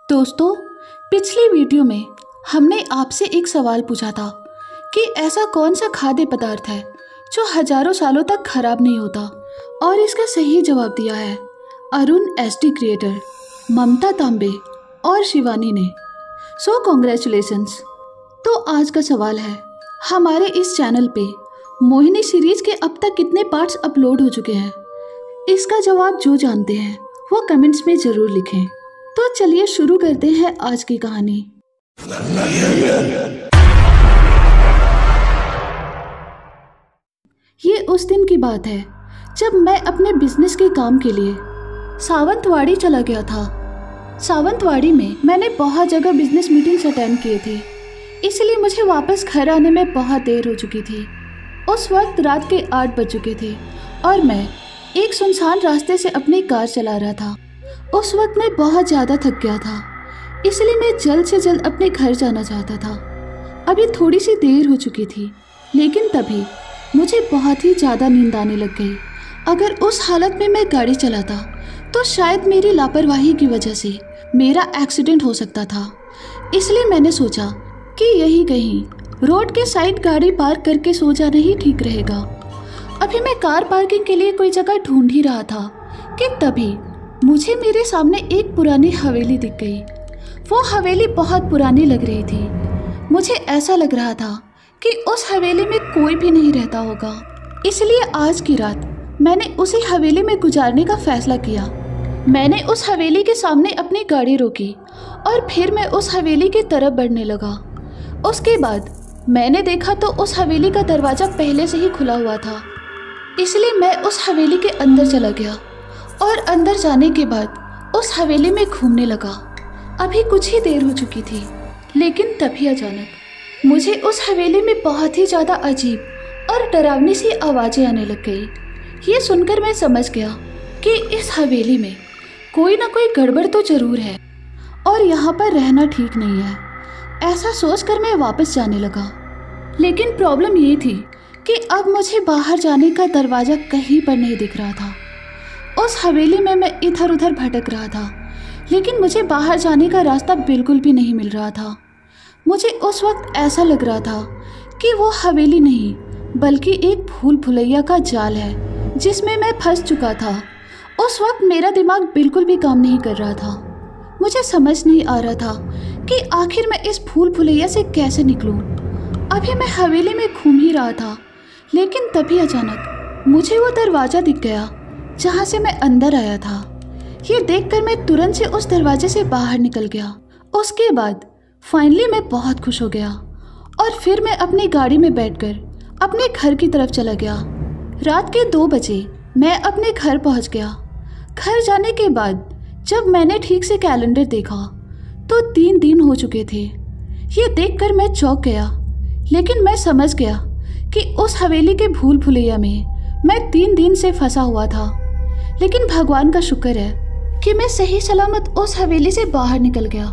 दोस्तों, पिछली वीडियो में हमने आपसे एक सवाल पूछा था कि ऐसा कौन सा खाद्य पदार्थ है जो हजारों सालों तक खराब नहीं होता, और इसका सही जवाब दिया है अरुण एसटी क्रिएटर, ममता तांबे और शिवानी ने। सो कॉन्ग्रेचुलेशंस। तो आज का सवाल है, हमारे इस चैनल पे मोहिनी सीरीज के अब तक कितने पार्ट्स अपलोड हो चुके हैं? इसका जवाब जो जानते हैं वो कमेंट्स में ज़रूर लिखें। तो चलिए शुरू करते हैं आज की कहानी। ये उस दिन की बात है जब मैं अपने बिजनेस के काम के लिए सावंतवाड़ी चला गया था। सावंतवाड़ी में मैंने बहुत जगह बिजनेस मीटिंग्स अटेंड किए थे, इसलिए मुझे वापस घर आने में बहुत देर हो चुकी थी। उस वक्त रात के 8 बज चुके थे और मैं एक सुनसान रास्ते से अपनी कार चला रहा था। उस वक्त मैं बहुत ज़्यादा थक गया था, इसलिए मैं जल्द से जल्द अपने घर जाना चाहता था। अभी थोड़ी सी देर हो चुकी थी, लेकिन तभी मुझे बहुत ही ज़्यादा नींद आने लग गई। अगर उस हालत में मैं गाड़ी चलाता तो शायद मेरी लापरवाही की वजह से मेरा एक्सीडेंट हो सकता था। इसलिए मैंने सोचा कि यही कहीं रोड के साइड गाड़ी पार्क करके सो जाना ही ठीक रहेगा। अभी मैं कार पार्किंग के लिए कोई जगह ढूंढ ही रहा था कि तभी मुझे मेरे सामने एक पुरानी हवेली दिख गई। वो हवेली बहुत पुरानी लग रही थी। मुझे ऐसा लग रहा था कि उस हवेली में कोई भी नहीं रहता होगा, इसलिए आज की रात मैंने उसी हवेली में गुजारने का फैसला किया। मैंने उस हवेली के सामने अपनी गाड़ी रोकी और फिर मैं उस हवेली की तरफ बढ़ने लगा। उसके बाद मैंने देखा तो उस हवेली का दरवाज़ा पहले से ही खुला हुआ था, इसलिए मैं उस हवेली के अंदर चला गया और अंदर जाने के बाद उस हवेली में घूमने लगा। अभी कुछ ही देर हो चुकी थी, लेकिन तभी अचानक मुझे उस हवेली में बहुत ही ज़्यादा अजीब और डरावनी सी आवाज़ें आने लग गई। ये सुनकर मैं समझ गया कि इस हवेली में कोई ना कोई गड़बड़ तो ज़रूर है और यहाँ पर रहना ठीक नहीं है। ऐसा सोचकर मैं वापस जाने लगा, लेकिन प्रॉब्लम ये थी कि अब मुझे बाहर जाने का दरवाज़ा कहीं पर नहीं दिख रहा था। उस हवेली में मैं इधर उधर भटक रहा था, लेकिन मुझे बाहर जाने का रास्ता बिल्कुल भी नहीं मिल रहा था। मुझे उस वक्त ऐसा लग रहा था कि वो हवेली नहीं बल्कि एक भूल भुलैया का जाल है जिसमें मैं फंस चुका था। उस वक्त मेरा दिमाग बिल्कुल भी काम नहीं कर रहा था। मुझे समझ नहीं आ रहा था कि आखिर मैं इस भूल भुलैया से कैसे निकलूं। अभी मैं हवेली में घूम ही रहा था, लेकिन तभी अचानक मुझे वो दरवाज़ा दिख गया जहाँ से मैं अंदर आया था। ये देखकर मैं तुरंत से उस दरवाजे से बाहर निकल गया। उसके बाद फाइनली मैं बहुत खुश हो गया और फिर मैं अपनी गाड़ी में बैठकर अपने घर की तरफ चला गया। रात के 2 बजे मैं अपने घर पहुँच गया। घर जाने के बाद जब मैंने ठीक से कैलेंडर देखा तो 3 दिन हो चुके थे। ये देखकर मैं चौंक गया, लेकिन मैं समझ गया कि उस हवेली के भूल भुलैया में मैं 3 दिन से फंसा हुआ था। लेकिन भगवान का शुक्र है कि मैं सही सलामत उस हवेली से बाहर निकल गया।